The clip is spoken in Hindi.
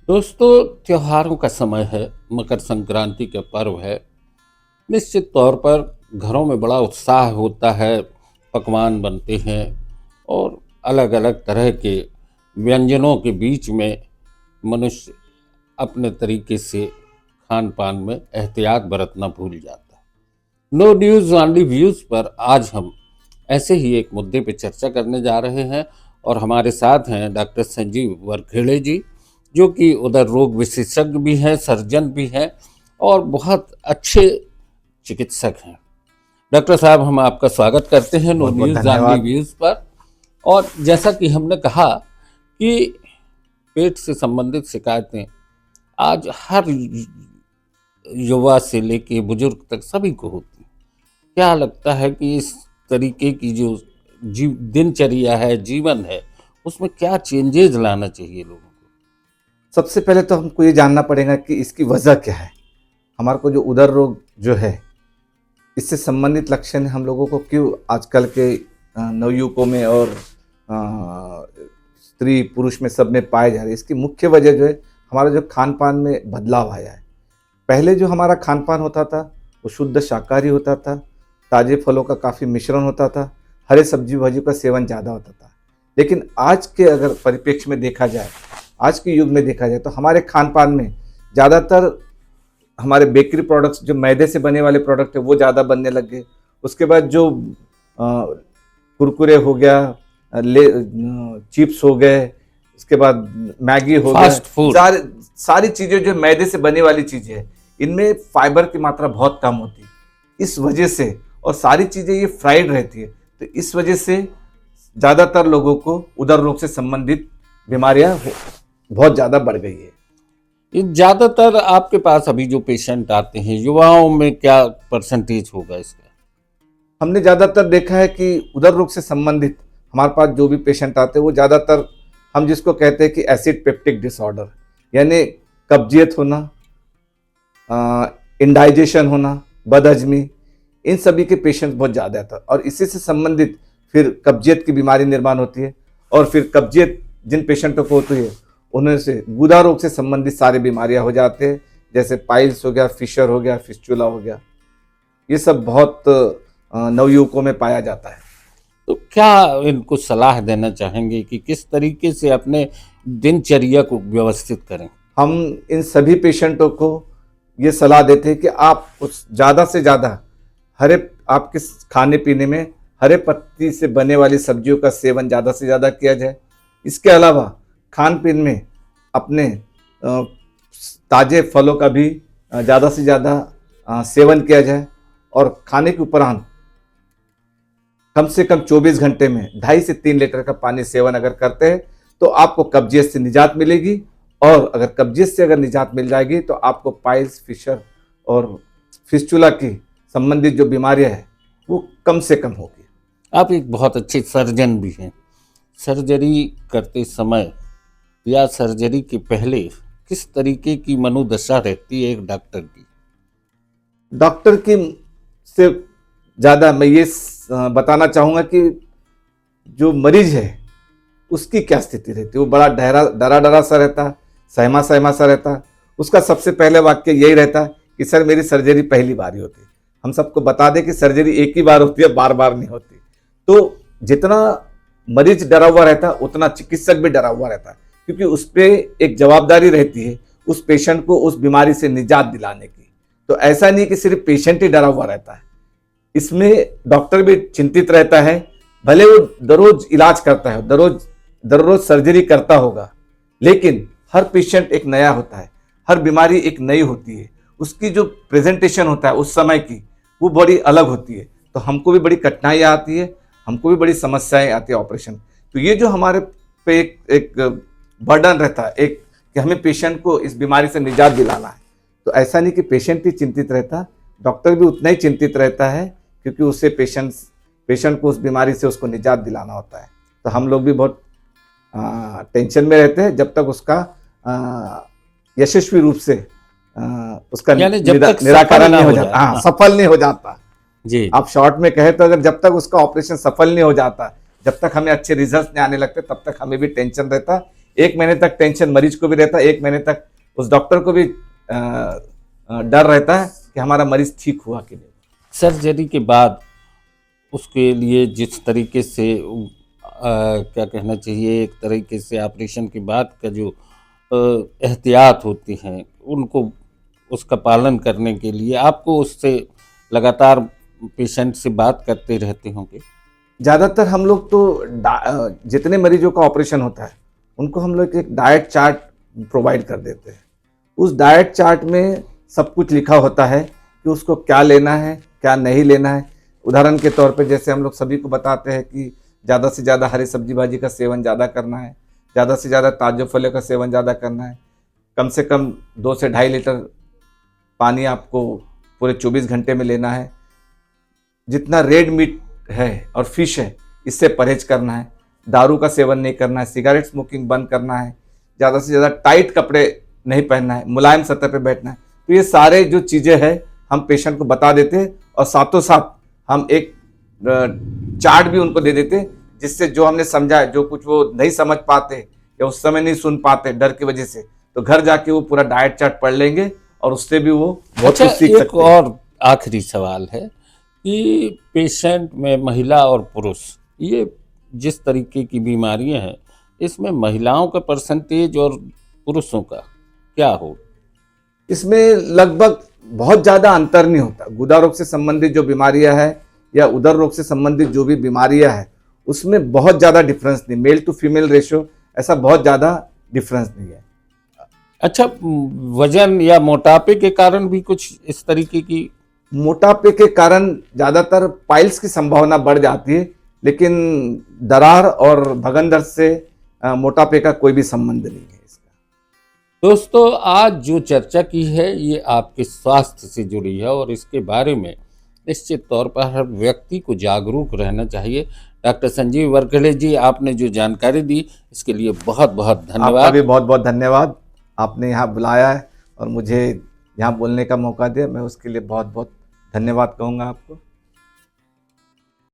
दोस्तों, त्योहारों का समय है। मकर संक्रांति का पर्व है। निश्चित तौर पर घरों में बड़ा उत्साह होता है, पकवान बनते हैं और अलग अलग तरह के व्यंजनों के बीच में मनुष्य अपने तरीके से खान पान में एहतियात बरतना भूल जाता है। नो न्यूज़ ऑनली व्यूज़ पर आज हम ऐसे ही एक मुद्दे पर चर्चा करने जा रहे हैं और हमारे साथ हैं डॉक्टर संजीव वरखेड़े जी, जो कि उधर रोग विशेषज्ञ भी हैं, सर्जन भी हैं और बहुत अच्छे चिकित्सक हैं। डॉक्टर साहब, हम आपका स्वागत करते हैं नो बहुत बहुत न्यूज़ ऑनली धन्यवाद। व्यूज़ पर। और जैसा कि हमने कहा कि पेट से संबंधित शिकायतें आज हर युवा से लेके बुजुर्ग तक सभी को होती हैं। क्या लगता है कि इस तरीके की जो दिनचर्या है, जीवन है, उसमें क्या चेंजेज लाना चाहिए लोगों को? सबसे पहले तो हमको ये जानना पड़ेगा कि इसकी वजह क्या है। हमारे को जो उदर रोग जो है, इससे संबंधित लक्षण हम लोगों को क्यों आजकल के नवयुवकों में और स्त्री पुरुष में सब में पाए जा रहे हैं। इसकी मुख्य वजह जो है, हमारा जो खान पान में बदलाव आया है। पहले जो हमारा खान पान होता था वो शुद्ध शाकाहारी होता था, ताजे फलों का काफ़ी मिश्रण होता था, हरे सब्जी भाजियों का सेवन ज़्यादा होता था। लेकिन आज के अगर परिप्रेक्ष्य में देखा जाए, आज के युग में देखा जाए, तो हमारे खान पान में ज़्यादातर हमारे बेकरी प्रोडक्ट्स, जो मैदे से बने वाले प्रोडक्ट है, वो ज़्यादा बनने लग गए। उसके बाद जो कुरकुरे हो गया, चिप्स हो गए, उसके बाद मैगी हो गया, फास्ट फूड। सारी चीज़ें जो मैदे से बने वाली चीज़ें हैं, इनमें फाइबर की मात्रा बहुत कम होती है। इस वजह से, और सारी चीज़ें ये फ्राइड रहती है, तो इस वजह से ज़्यादातर लोगों को उदर रोग से संबंधित बीमारियां बहुत ज़्यादा बढ़ गई है। ये ज़्यादातर आपके पास अभी जो पेशेंट आते हैं, युवाओं में क्या परसेंटेज होगा इसका? हमने ज़्यादातर देखा है कि उदर रोग से संबंधित हमारे पास जो भी पेशेंट आते हैं, वो ज़्यादातर हम जिसको कहते हैं कि एसिड पेप्टिक डिसऑर्डर, यानी कब्जियत होना, इंडाइजेशन होना, बदहजमी, इन सभी के पेशेंट बहुत ज़्यादा आता है। और इसी से संबंधित फिर कब्जियत की बीमारी निर्माण होती है। और फिर कब्जियत जिन पेशेंटों को होती है, उन्हें से गुदा रोग से संबंधित सारी बीमारियां हो जाती है, जैसे पाइल्स हो गया, फिशर हो गया, फिस्चुला हो गया। ये सब बहुत नवयुवकों में पाया जाता है। तो क्या इनको सलाह देना चाहेंगे कि किस तरीके से अपने दिनचर्या को व्यवस्थित करें? हम इन सभी पेशेंटों को ये सलाह देते हैं कि आप उस ज़्यादा से ज़्यादा आपके खाने पीने में हरे पत्ती से बने वाली सब्जियों का सेवन ज़्यादा से ज़्यादा किया जाए। इसके अलावा खान पीन में अपने ताज़े फलों का भी ज़्यादा से ज़्यादा सेवन किया जाए। और खाने के उपरांत कम से कम 24 घंटे में 2.5 से 3 लीटर का पानी सेवन अगर करते हैं, तो आपको कब्जियत से निजात मिलेगी। और अगर कब्जियत से अगर निजात मिल जाएगी, तो आपको पाइल्स, फिशर और फिस्चुला की संबंधित जो बीमारियां हैं, वो कम से कम होगी। आप एक बहुत अच्छे सर्जन भी हैं। सर्जरी करते समय या सर्जरी के पहले किस तरीके की मनोदशा रहती है एक डॉक्टर की? डॉक्टर की से ज़्यादा मैं ये बताना चाहूँगा कि जो मरीज है उसकी क्या स्थिति रहती है। वो बड़ा डरा डरा सा रहता, सहमा सहमा सा रहता। उसका सबसे पहले वाक्य यही रहता कि सर, मेरी सर्जरी पहली बार ही होती है। हम सबको बता दें कि सर्जरी एक ही बार होती है, बार बार नहीं होती। तो जितना मरीज डरा हुआ रहता, उतना चिकित्सक भी डरा हुआ रहता है, क्योंकि उस पर एक जवाबदारी रहती है उस पेशेंट को उस बीमारी से निजात दिलाने की। तो ऐसा नहीं कि सिर्फ पेशेंट ही डरा हुआ रहता है, इसमें डॉक्टर भी चिंतित रहता है। भले वो दररोज इलाज करता है, दररोज सर्जरी करता होगा, लेकिन हर पेशेंट एक नया होता है, हर बीमारी एक नई होती है। उसकी जो प्रेजेंटेशन होता है उस समय की, वो बड़ी अलग होती है। तो हमको भी बड़ी कठिनाइयाँ आती है, हमको भी बड़ी समस्याएं आती है ऑपरेशन। तो ये जो हमारे पे एक बर्डन रहता है, एक कि हमें पेशेंट को इस बीमारी से निजात दिलाना है। तो ऐसा नहीं कि पेशेंट ही चिंतित रहता, डॉक्टर भी उतना ही चिंतित रहता है, क्योंकि उससे पेशेंट को उस बीमारी से उसको निजात दिलाना होता है। तो हम लोग भी बहुत टेंशन में रहते हैं जब तक उसका यशस्वी रूप से उसका निराकरण नहीं हो जाता। हाँ, सफल नहीं हो जाता जी। आप शॉर्ट में कहे तो अगर जब तक उसका ऑपरेशन सफल नहीं हो जाता, जब तक हमें अच्छे रिजल्ट नहीं आने लगते, तब तक हमें भी टेंशन रहता एक महीने तक टेंशन मरीज को भी रहता है, एक महीने तक उस डॉक्टर को भी डर रहता है कि हमारा मरीज ठीक हुआ कि नहीं। सर्जरी के बाद उसके लिए जिस तरीके से क्या कहना चाहिए, एक तरीके से ऑपरेशन के बाद का जो एहतियात होती हैं उनको, उसका पालन करने के लिए आपको उससे लगातार पेशेंट से बात करते रहते होंगे। ज़्यादातर हम लोग तो जितने मरीजों का ऑपरेशन होता है उनको हम लोग एक डाइट चार्ट प्रोवाइड कर देते हैं। उस डाइट चार्ट में सब कुछ लिखा होता है कि उसको क्या लेना है, क्या नहीं लेना है। उदाहरण के तौर पे जैसे हम लोग सभी को बताते हैं कि ज़्यादा से ज़्यादा हरी सब्जी भाजी का सेवन ज़्यादा करना है, ज़्यादा से ज़्यादा ताज़े फलों का सेवन ज़्यादा करना है, कम से कम 2 से 2.5 लीटर पानी आपको पूरे 24 घंटे में लेना है, जितना रेड मीट है और फिश है इससे परहेज करना है, दारू का सेवन नहीं करना है, सिगरेट स्मोकिंग बंद करना है, ज़्यादा से ज़्यादा टाइट कपड़े नहीं पहनना है, मुलायम सतह पे बैठना है। तो ये सारे जो चीज़ें हैं हम पेशेंट को बता देते हैं और साथों साथ हम एक चार्ट भी उनको दे देते हैं, जिससे जो हमने समझा है, जो कुछ वो नहीं समझ पाते या उस समय नहीं सुन पाते डर की वजह से, तो घर जाके वो पूरा डाइट चार्ट पढ़ लेंगे और उससे भी वो बहुत कुछ सीख सकते हैं। और आखिरी सवाल है कि पेशेंट में महिला और पुरुष, ये जिस तरीके की बीमारियां हैं, इसमें महिलाओं का परसेंटेज और पुरुषों का क्या हो? इसमें लगभग बहुत ज़्यादा अंतर नहीं होता। गुदा रोग से संबंधित जो बीमारियां हैं या उदर रोग से संबंधित जो भी बीमारियां हैं उसमें बहुत ज़्यादा डिफरेंस नहीं, मेल टू फीमेल रेशियो ऐसा बहुत ज़्यादा डिफरेंस नहीं है। अच्छा, वजन या मोटापे के कारण भी कुछ इस तरीके की? मोटापे के कारण ज़्यादातर पाइल्स की संभावना बढ़ जाती है, लेकिन दरार और भगन दर्द से मोटापे का कोई भी संबंध नहीं है इसका। दोस्तों, आज जो चर्चा की है ये आपके स्वास्थ्य से जुड़ी है और इसके बारे में निश्चित तौर पर हर व्यक्ति को जागरूक रहना चाहिए। डॉक्टर संजीव वारखेड़े जी, आपने जो जानकारी दी इसके लिए बहुत बहुत धन्यवाद। आपका भी बहुत बहुत धन्यवाद। आपने यहाँ बुलाया है और मुझे यहाँ बोलने का मौका दिया, मैं उसके लिए बहुत बहुत धन्यवाद कहूँगा आपको।